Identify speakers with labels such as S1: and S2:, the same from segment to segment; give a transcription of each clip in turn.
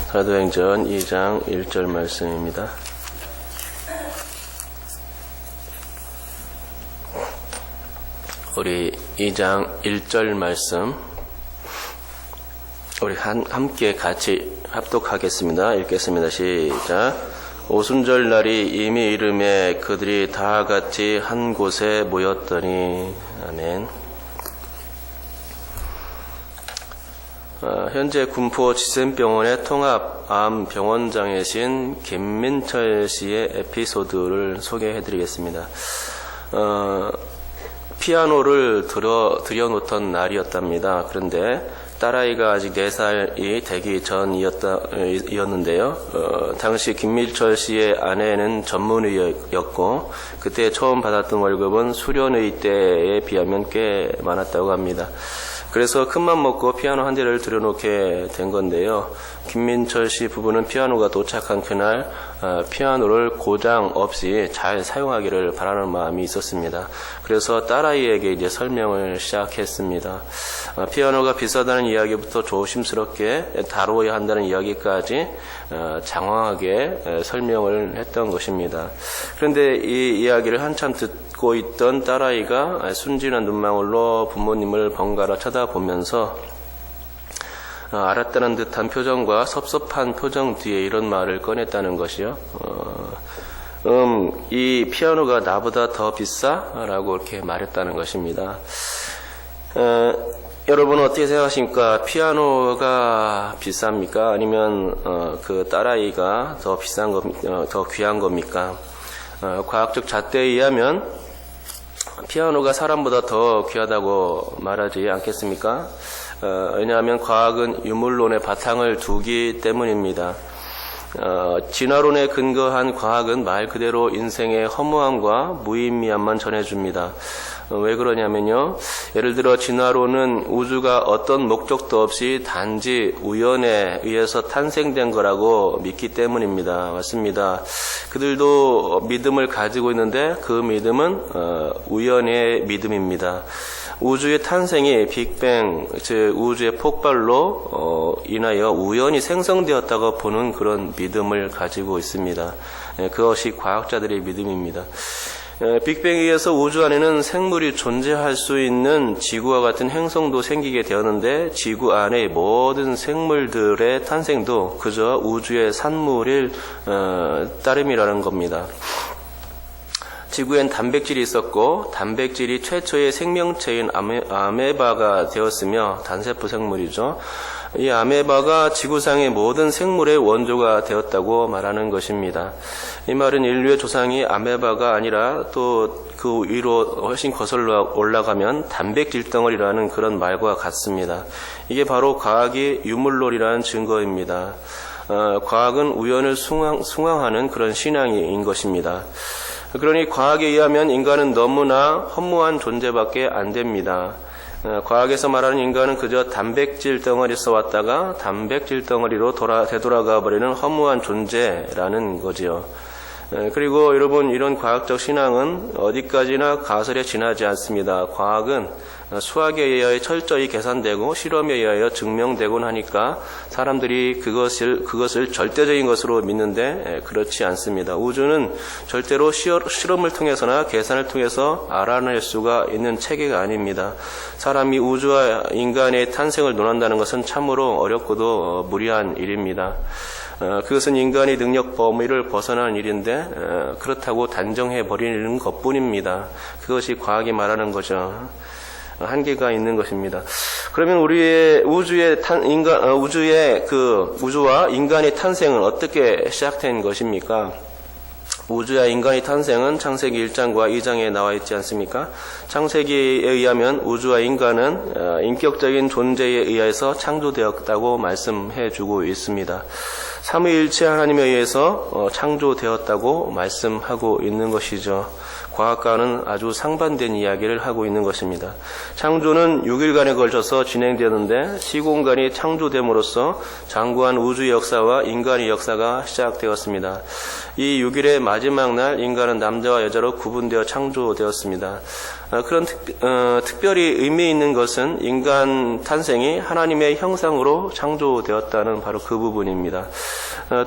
S1: 사도행전 2장 1절 말씀입니다. 우리 2장 1절 말씀 우리 함께 같이 합독하겠습니다. 읽겠습니다. 시작. 오순절 날이 이미 이르매 그들이 다 같이 한 곳에 모였더니. 아멘. 현재 군포 지센병원의 통합암 병원장이신 김민철 씨의 에피소드를 소개해드리겠습니다. 피아노를 들여놓던 날이었답니다. 그런데 딸아이가 아직 4살이 되기 전이었는데요. 당시 김민철 씨의 아내는 전문의였고 그때 처음 받았던 월급은 수련의 때에 비하면 꽤 많았다고 합니다. 그래서 큰맘 먹고 피아노 한 대를 들여놓게 된 건데요. 김민철 씨 부부는 피아노가 도착한 그날 피아노를 고장 없이 잘 사용하기를 바라는 마음이 있었습니다. 그래서 딸아이에게 이제 설명을 시작했습니다. 피아노가 비싸다는 이야기부터 조심스럽게 다루어야 한다는 이야기까지 장황하게 설명을 했던 것입니다. 그런데 이 이야기를 한참 듣고 있던 딸아이가 순진한 눈망울로 부모님을 번갈아 쳐다보면서 알았다는 듯한 표정과 섭섭한 표정 뒤에 이런 말을 꺼냈다는 것이요. 이 피아노가 나보다 더 비싸? 라고 이렇게 말했다는 것입니다. 여러분은 어떻게 생각하십니까? 피아노가 비쌉니까? 아니면 그 딸아이가 더 비싼 겁니까? 더 귀한 겁니까? 과학적 잣대에 의하면 피아노가 사람보다 더 귀하다고 말하지 않겠습니까? 왜냐하면 과학은 유물론의 바탕을 두기 때문입니다. 진화론에 근거한 과학은 말 그대로 인생의 허무함과 무의미함만 전해줍니다. 왜 그러냐면요. 예를 들어 진화론은 우주가 어떤 목적도 없이 단지 우연에 의해서 탄생된 거라고 믿기 때문입니다. 맞습니다. 그들도 믿음을 가지고 있는데 그 믿음은 우연의 믿음입니다. 우주의 탄생이 빅뱅, 즉 우주의 폭발로 인하여 우연히 생성되었다고 보는 그런 믿음을 가지고 있습니다. 그것이 과학자들의 믿음입니다. 빅뱅에 의해서 우주 안에는 생물이 존재할 수 있는 지구와 같은 행성도 생기게 되었는데 지구 안의 모든 생물들의 탄생도 그저 우주의 산물일 따름이라는 겁니다. 지구엔 단백질이 있었고 단백질이 최초의 생명체인 아메바가 되었으며 단세포 생물이죠. 이 아메바가 지구상의 모든 생물의 원조가 되었다고 말하는 것입니다. 이 말은 인류의 조상이 아메바가 아니라 또 그 위로 훨씬 거슬러 올라가면 단백질 덩어리라는 그런 말과 같습니다. 이게 바로 과학이 유물론이라는 증거입니다. 과학은 우연을 숭앙하는 그런 신앙인 것입니다. 그러니 과학에 의하면 인간은 너무나 허무한 존재밖에 안 됩니다. 과학에서 말하는 인간은 그저 단백질 덩어리에서 왔다가 단백질 덩어리로 되돌아가 버리는 허무한 존재라는 거지요. 그리고 여러분 이런 과학적 신앙은 어디까지나 가설에 지나지 않습니다. 과학은 수학에 의하여 철저히 계산되고 실험에 의하여 증명되곤 하니까 사람들이 그것을 절대적인 것으로 믿는데 그렇지 않습니다. 우주는 절대로 실험을 통해서나 계산을 통해서 알아낼 수가 있는 체계가 아닙니다. 사람이 우주와 인간의 탄생을 논한다는 것은 참으로 어렵고도 무리한 일입니다. 그것은 인간의 능력 범위를 벗어나는 일인데 그렇다고 단정해버리는 것뿐입니다. 그것이 과학이 말하는 거죠. 한계가 있는 것입니다. 그러면 우리의 우주와 인간의 탄생은 어떻게 시작된 것입니까? 우주와 인간의 탄생은 창세기 1장과 2장에 나와 있지 않습니까? 창세기에 의하면 우주와 인간은 인격적인 존재에 의해서 창조되었다고 말씀해 주고 있습니다. 삼위일체 하나님에 의해서 창조되었다고 말씀하고 있는 것이죠. 과학과는 아주 상반된 이야기를 하고 있는 것입니다. 창조는 6일간에 걸쳐서 진행되었는데 시공간이 창조됨으로써 장구한 우주의 역사와 인간의 역사가 시작되었습니다. 이 6일의 마지막 날 인간은 남자와 여자로 구분되어 창조되었습니다. 그런 특별히 의미 있는 것은 인간 탄생이 하나님의 형상으로 창조되었다는 바로 그 부분입니다.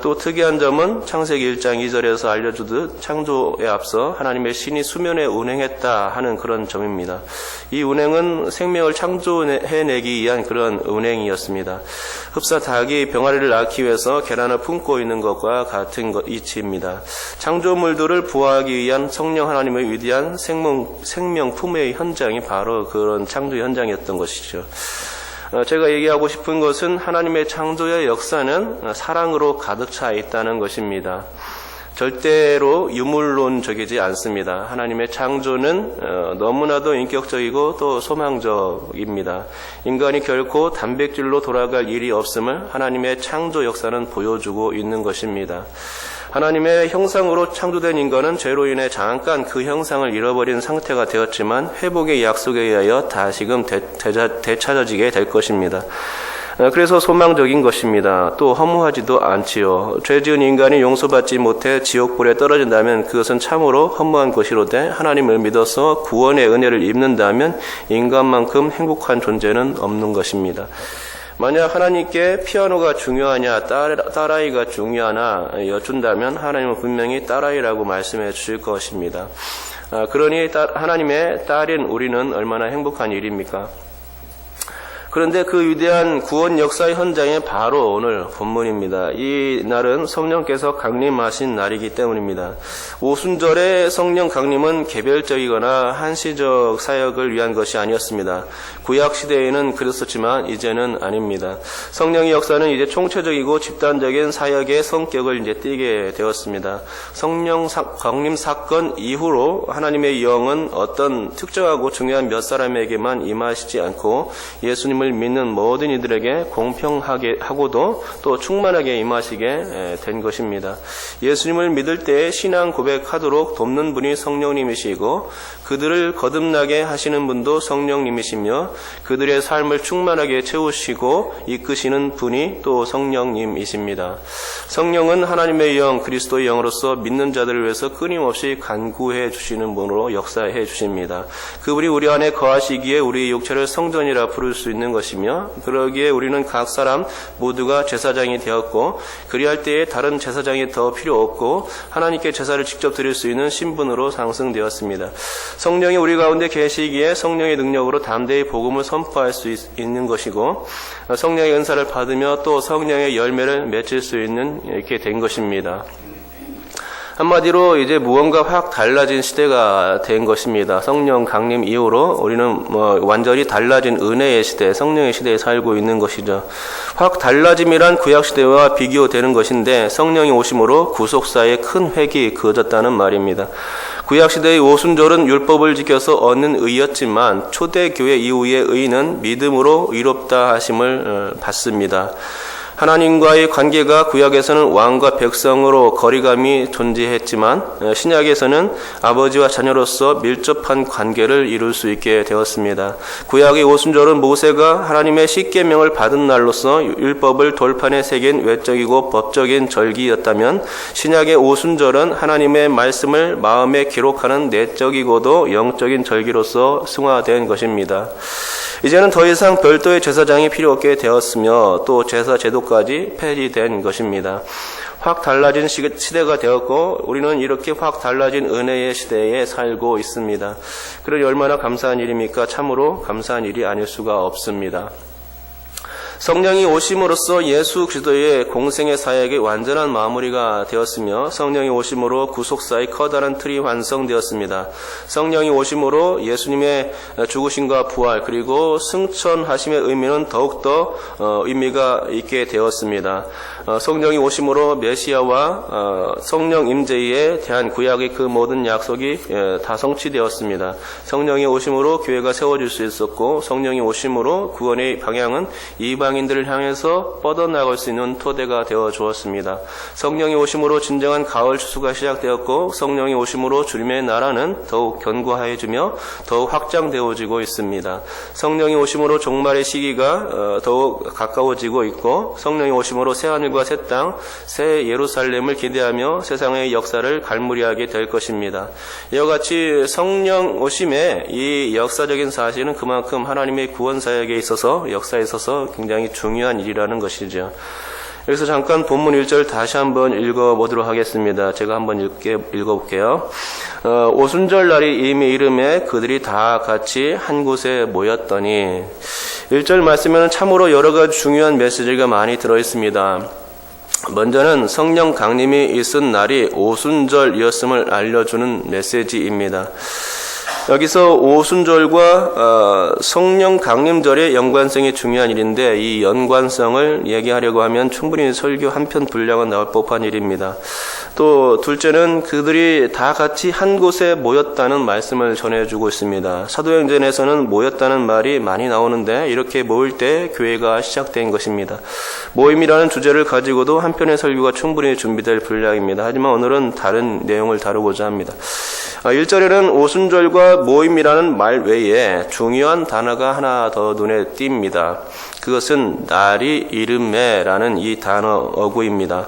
S1: 또 특이한 점은 창세기 1장 2절에서 알려주듯 창조에 앞서 하나님의 신이 수면에 운행했다 하는 그런 점입니다. 이 운행은 생명을 창조해내기 위한 그런 운행이었습니다. 흡사 닭이 병아리를 낳기 위해서 계란을 품고 있는 것과 같은 이치입니다. 창조물들을 보호하기 위한 성령 하나님의 위대한 생명 품의 현장이 바로 그런 창조 현장이었던 것이죠. 제가 얘기하고 싶은 것은 하나님의 창조의 역사는 사랑으로 가득 차 있다는 것입니다. 절대로 유물론적이지 않습니다. 하나님의 창조는 너무나도 인격적이고 또 소망적입니다. 인간이 결코 단백질로 돌아갈 일이 없음을 하나님의 창조 역사는 보여주고 있는 것입니다. 하나님의 형상으로 창조된 인간은 죄로 인해 잠깐 그 형상을 잃어버린 상태가 되었지만 회복의 약속에 의하여 다시금 되찾아지게 될 것입니다. 그래서 소망적인 것입니다. 또 허무하지도 않지요. 죄지은 인간이 용서받지 못해 지옥불에 떨어진다면 그것은 참으로 허무한 것이로되 하나님을 믿어서 구원의 은혜를 입는다면 인간만큼 행복한 존재는 없는 것입니다. 만약 하나님께 피아노가 중요하냐 딸아이가 중요하나 여쭌다면 하나님은 분명히 딸아이라고 말씀해 주실 것입니다. 그러니 하나님의 딸인 우리는 얼마나 행복한 일입니까? 그런데 그 위대한 구원 역사의 현장에 바로 오늘 본문입니다. 이 날은 성령께서 강림하신 날이기 때문입니다. 오순절의 성령 강림은 개별적이거나 한시적 사역을 위한 것이 아니었습니다. 구약 시대에는 그랬었지만 이제는 아닙니다. 성령의 역사는 이제 총체적이고 집단적인 사역의 성격을 이제 띠게 되었습니다. 성령 강림 사건 이후로 하나님의 영은 어떤 특정하고 중요한 몇 사람에게만 임하시지 않고 예수님 믿는 모든 이들에게 공평하게 하고도 또 충만하게 임하시게 된 것입니다. 예수님을 믿을 때 신앙 고백하도록 돕는 분이 성령님이시고 그들을 거듭나게 하시는 분도 성령님이시며 그들의 삶을 충만하게 채우시고 이끄시는 분이 또 성령님이십니다. 성령은 하나님의 영, 그리스도의 영으로서 믿는 자들을 위해서 끊임없이 간구해 주시는 분으로 역사해 주십니다. 그분이 우리 안에 거하시기에 우리 육체를 성전이라 부를 수 있는 것이며 그러기에 우리는 각 사람 모두가 제사장이 되었고 그리할 때에 다른 제사장이 더 필요 없고 하나님께 제사를 직접 드릴 수 있는 신분으로 상승되었습니다. 성령이 우리 가운데 계시기에 성령의 능력으로 담대히 복음을 선포할 수 있는 것이고 성령의 은사를 받으며 또 성령의 열매를 맺을 수 있는 이렇게 된 것입니다. 한마디로 이제 무언가 확 달라진 시대가 된 것입니다. 성령 강림 이후로 우리는 완전히 달라진 은혜의 시대, 성령의 시대에 살고 있는 것이죠. 확 달라짐이란 구약 시대와 비교되는 것인데 성령이 오심으로 구속사의 큰 획이 그어졌다는 말입니다. 구약 시대의 오순절은 율법을 지켜서 얻는 의였지만 초대교회 이후의 의는 믿음으로 의롭다 하심을 받습니다. 하나님과의 관계가 구약에서는 왕과 백성으로 거리감이 존재했지만 신약에서는 아버지와 자녀로서 밀접한 관계를 이룰 수 있게 되었습니다. 구약의 오순절은 모세가 하나님의 십계명을 받은 날로서 율법을 돌판에 새긴 외적이고 법적인 절기였다면 신약의 오순절은 하나님의 말씀을 마음에 기록하는 내적이고도 영적인 절기로서 승화된 것입니다. 이제는 더 이상 별도의 제사장이 필요 없게 되었으며 또 제사 제도까지 폐지된 것입니다. 확 달라진 시대가 되었고 우리는 이렇게 확 달라진 은혜의 시대에 살고 있습니다. 그러니 얼마나 감사한 일입니까? 참으로 감사한 일이 아닐 수가 없습니다. 성령이 오심으로써 예수 그리스도의 공생의 사역이 완전한 마무리가 되었으며 성령이 오심으로 구속사의 커다란 틀이 완성되었습니다. 성령이 오심으로 예수님의 죽으심과 부활 그리고 승천하심의 의미는 더욱더 의미가 있게 되었습니다. 성령이 오심으로 메시아와 성령 임재에 대한 구약의 그 모든 약속이 다 성취되었습니다. 성령이 오심으로 교회가 세워질 수 있었고 성령이 오심으로 구원의 방향은 이방 이방인들을 향해서 뻗어나갈 수 있는 토대가 되어 주었습니다. 성령이 오심으로 진정한 가을 추수가 시작되었고 성령이 오심으로 주님의 나라는 더욱 견고해지며 더욱 확장되어지고 있습니다. 성령이 오심으로 종말의 시기가 더욱 가까워지고 있고 성령이 오심으로 새하늘과 새 땅, 새 예루살렘을 기대하며 세상의 역사를 갈무리하게 될 것입니다. 이와 같이 성령 오심의 이 역사적인 사실은 그만큼 하나님의 구원 사역에 있어서 역사에 있어서 굉장히 중요한 일이라는 것이죠. 여기서 잠깐 본문 1절 다시 한번 읽어보도록 하겠습니다. 제가 한번 읽어볼게요. 오순절 날이 이미 이름에 그들이 다 같이 한 곳에 모였더니 1절 말씀에는 참으로 여러 가지 중요한 메시지가 많이 들어있습니다. 먼저는 성령 강림이 있은 날이 오순절이었음을 알려주는 메시지입니다. 여기서 오순절과 성령 강림절의 연관성이 중요한 일인데 이 연관성을 얘기하려고 하면 충분히 설교 한 편 분량은 나올 법한 일입니다. 또 둘째는 그들이 다 같이 한 곳에 모였다는 말씀을 전해주고 있습니다. 사도행전에서는 모였다는 말이 많이 나오는데 이렇게 모일 때 교회가 시작된 것입니다. 모임이라는 주제를 가지고도 한 편의 설교가 충분히 준비될 분량입니다. 하지만 오늘은 다른 내용을 다루고자 합니다. 1절에는 오순절과 모임이라는 말 외에 중요한 단어가 하나 더 눈에 띕니다. 그것은 날이 이름에라는 이 단어 어구입니다.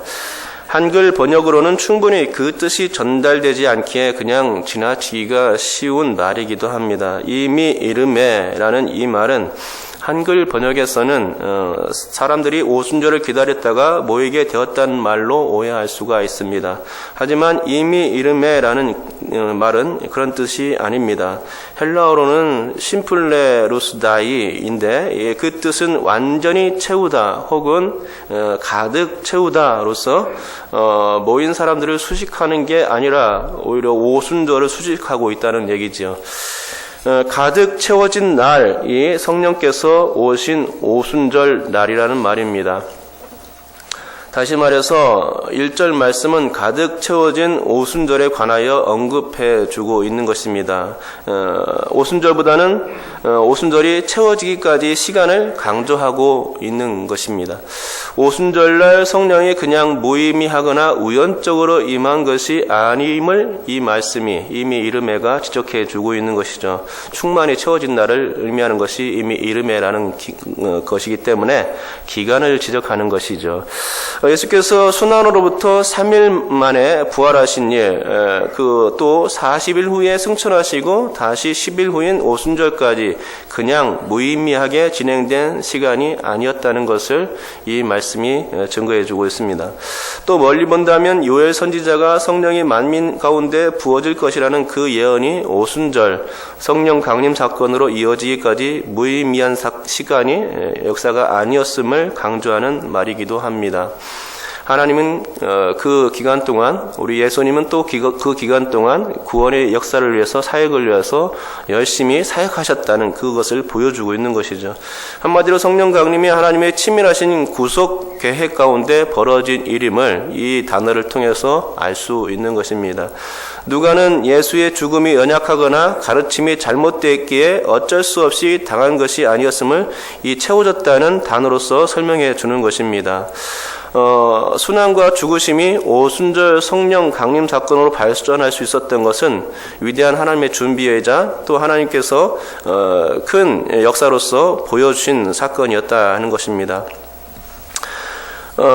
S1: 한글 번역으로는 충분히 그 뜻이 전달되지 않기에 그냥 지나치기가 쉬운 말이기도 합니다. 이미 이름에라는 이 말은 한글 번역에서는 사람들이 오순절을 기다렸다가 모이게 되었다는 말로 오해할 수가 있습니다. 하지만 이미 이름에라는 말은 그런 뜻이 아닙니다. 헬라어로는 심플레루스다이인데 그 뜻은 완전히 채우다 혹은 가득 채우다로서 모인 사람들을 수식하는 게 아니라 오히려 오순절을 수식하고 있다는 얘기죠. 가득 채워진 날이 성령께서 오신 오순절 날이라는 말입니다. 다시 말해서 1절 말씀은 가득 채워진 오순절에 관하여 언급해 주고 있는 것입니다. 오순절보다는 오순절이 채워지기까지 시간을 강조하고 있는 것입니다. 오순절날 성령이 그냥 무의미하거나 우연적으로 임한 것이 아님을 이 말씀이 이미 이름에가 지적해 주고 있는 것이죠. 충만히 채워진 날을 의미하는 것이 이미 이름에라는 것이기 때문에 기간을 지적하는 것이죠. 예수께서 순환으로부터 3일 만에 부활하신 일, 또 40일 후에 승천하시고 다시 10일 후인 오순절까지 그냥 무의미하게 진행된 시간이 아니었다는 것을 이 말씀이 증거해 주고 있습니다. 또 멀리 본다면 요엘 선지자가 성령이 만민 가운데 부어질 것이라는 그 예언이 오순절 성령 강림 사건으로 이어지기까지 무의미한 시간이 역사가 아니었음을 강조하는 말이기도 합니다. 하나님은 그 기간 동안 우리 예수님은 또 그 기간 동안 구원의 역사를 위해서 사역을 위해서 열심히 사역하셨다는 그것을 보여주고 있는 것이죠. 한마디로 성령 강림이 하나님의 치밀하신 구속 계획 가운데 벌어진 일임을 이 단어를 통해서 알 수 있는 것입니다. 누가는 예수의 죽음이 연약하거나 가르침이 잘못되었기에 어쩔 수 없이 당한 것이 아니었음을 이 채워졌다는 단어로서 설명해 주는 것입니다. 순환과 죽으심이 오순절 성령 강림 사건으로 발전할 수 있었던 것은 위대한 하나님의 준비이자 또 하나님께서 큰 역사로서 보여주신 사건이었다는 것입니다.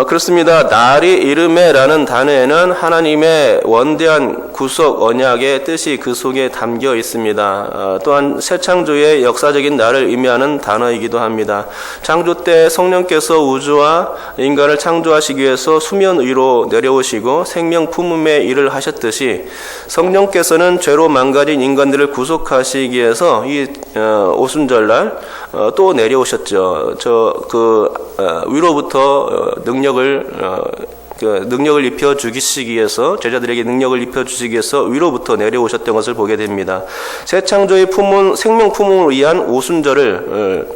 S1: 그렇습니다. 날이 이름에라는 단어에는 하나님의 원대한 구속 언약의 뜻이 그 속에 담겨 있습니다. 또한 새 창조의 역사적인 날을 의미하는 단어이기도 합니다. 창조 때 성령께서 우주와 인간을 창조하시기 위해서 수면 위로 내려오시고 생명 품음의 일을 하셨듯이 성령께서는 죄로 망가진 인간들을 구속하시기 위해서 이 오순절날 또 내려오셨죠. 위로부터 능력을 입혀 주시기 위해서 제자들에게 능력을 입혀 주시기 위해서 위로부터 내려오셨던 것을 보게 됩니다. 새 창조의 생명 품음을 위한 오순절을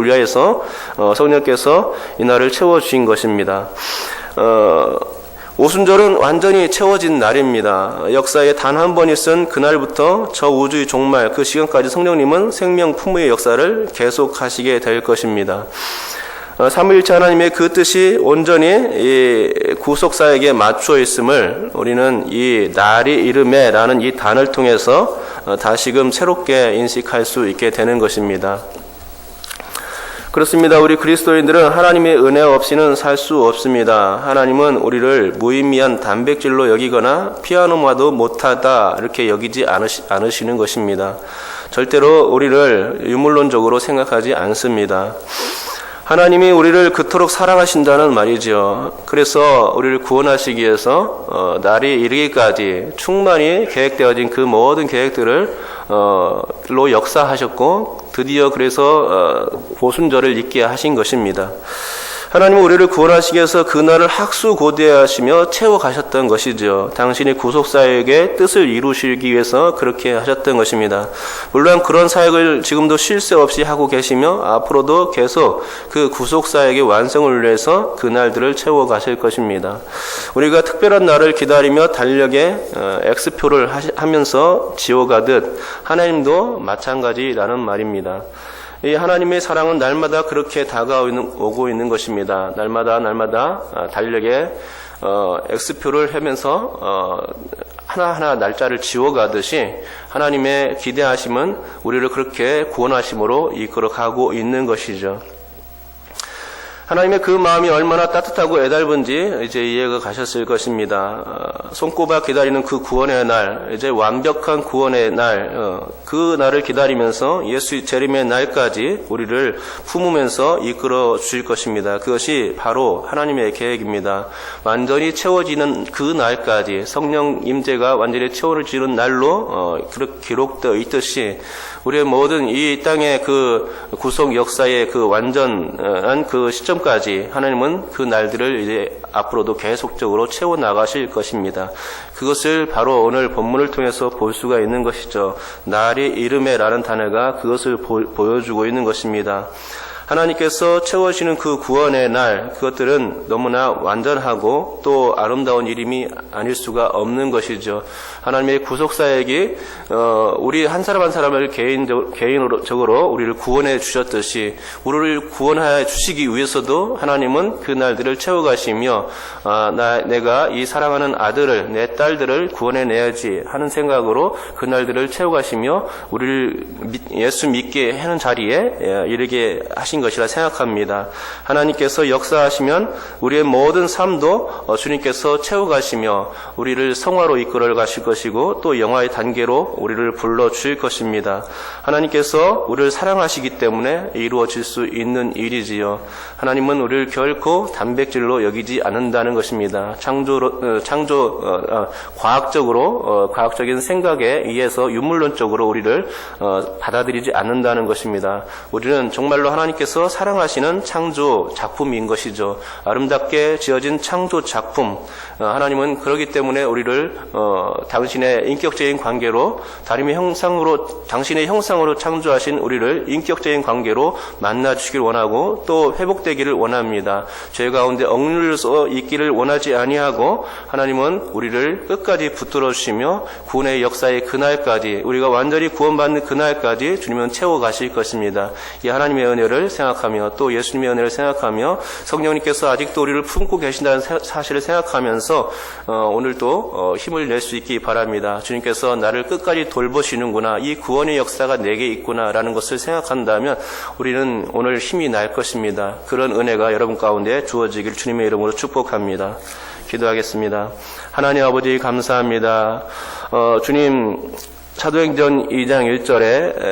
S1: 위하여서 성령께서 이 날을 채워 주신 것입니다. 오순절은 완전히 채워진 날입니다. 역사에 단 한 번이 쓴 그날부터 저 우주의 종말 그 시간까지 성령님은 생명 품의 역사를 계속하시게 될 것입니다. 삼위일체 하나님의 그 뜻이 온전히 이 구속사에게 맞추어 있음을 우리는 이 날이 이름에라는 이 단어를 통해서 다시금 새롭게 인식할 수 있게 되는 것입니다. 그렇습니다. 우리 그리스도인들은 하나님의 은혜 없이는 살 수 없습니다. 하나님은 우리를 무의미한 단백질로 여기거나 피아노마도 못하다 이렇게 여기지 않으시는 것입니다. 절대로 우리를 유물론적으로 생각하지 않습니다. 하나님이 우리를 그토록 사랑하신다는 말이죠. 그래서 우리를 구원하시기 위해서 날이 이르기까지 충만히 계획되어진 그 모든 계획들을 로 역사하셨고 드디어 그래서 보순절을 있게 하신 것입니다. 하나님은 우리를 구원하시기 위해서 그날을 학수고대하시며 채워가셨던 것이죠. 당신이 구속사역의 뜻을 이루시기 위해서 그렇게 하셨던 것입니다. 물론 그런 사역을 지금도 쉴 새 없이 하고 계시며 앞으로도 계속 그 구속사역의 완성을 위해서 그날들을 채워가실 것입니다. 우리가 특별한 날을 기다리며 달력에 X표를 하면서 지워가듯 하나님도 마찬가지라는 말입니다. 이 하나님의 사랑은 날마다 그렇게 다가오고 있는 것입니다. 날마다 달력에 X표를 하면서 하나하나 날짜를 지워가듯이 하나님의 기대하심은 우리를 그렇게 구원하심으로 이끌어가고 있는 것이죠. 하나님의 그 마음이 얼마나 따뜻하고 애달픈지 이제 이해가 가셨을 것입니다. 손꼽아 기다리는 그 구원의 날, 이제 완벽한 구원의 날, 그 날을 기다리면서 예수 재림의 날까지 우리를 품으면서 이끌어 주실 것입니다. 그것이 바로 하나님의 계획입니다. 완전히 채워지는 그 날까지 성령 임재가 완전히 채워지는 날로 그렇게 기록되어 있듯이 우리의 모든 이 땅의 그 구속 역사의 그 완전한 그 시점까지 하나님은 그 날들을 이제 앞으로도 계속적으로 채워 나가실 것입니다. 그것을 바로 오늘 본문을 통해서 볼 수가 있는 것이죠. 날이 이름에라는 단어가 그것을 보여주고 있는 것입니다. 하나님께서 채워지는 그 구원의 날, 그것들은 너무나 완전하고 또 아름다운 이름이 아닐 수가 없는 것이죠. 하나님의 구속사역이 우리 한 사람 한 사람을 개인적으로 우리를 구원해 주셨듯이 우리를 구원해 주시기 위해서도 하나님은 그 날들을 채워가시며 내가 이 사랑하는 아들을 내 딸들을 구원해 내야지 하는 생각으로 그 날들을 채워가시며 우리를 예수 믿게 하는 자리에 이르게 하신 것이라 생각합니다. 하나님께서 역사하시면 우리의 모든 삶도 주님께서 채워가시며 우리를 성화로 이끌어 가실 것이고 또 영화의 단계로 우리를 불러주실 것입니다. 하나님께서 우리를 사랑하시기 때문에 이루어질 수 있는 일이지요. 하나님은 우리를 결코 단백질로 여기지 않는다는 것입니다. 과학적인 생각에 의해서 유물론적으로 우리를 받아들이지 않는다는 것입니다. 우리는 정말로 하나님께서 사랑하시는 창조 작품인 것이죠. 아름답게 지어진 창조 작품. 하나님은 그렇기 때문에 우리를 당신의 인격적인 관계로 당신의 형상으로 창조하신 우리를 인격적인 관계로 만나 주시길 원하고 또 회복되기를 원합니다. 죄 가운데 억눌려서 있기를 원하지 아니하고 하나님은 우리를 끝까지 붙들어 주시며 구원의 역사의 그날까지 우리가 완전히 구원받는 그날까지 주님은 채워 가실 것입니다. 이 하나님의 은혜를 생각하며 또 예수님의 은혜를 생각하며 성령님께서 아직도 우리를 품고 계신다는 사실을 생각하면서 오늘도 힘을 낼 수 있기 바랍니다. 주님께서 나를 끝까지 돌보시는구나, 이 구원의 역사가 내게 있구나라는 것을 생각한다면 우리는 오늘 힘이 날 것입니다. 그런 은혜가 여러분 가운데 주어지길 주님의 이름으로 축복합니다. 기도하겠습니다. 하나님 아버지 감사합니다. 주님, 사도행전 2장 1절에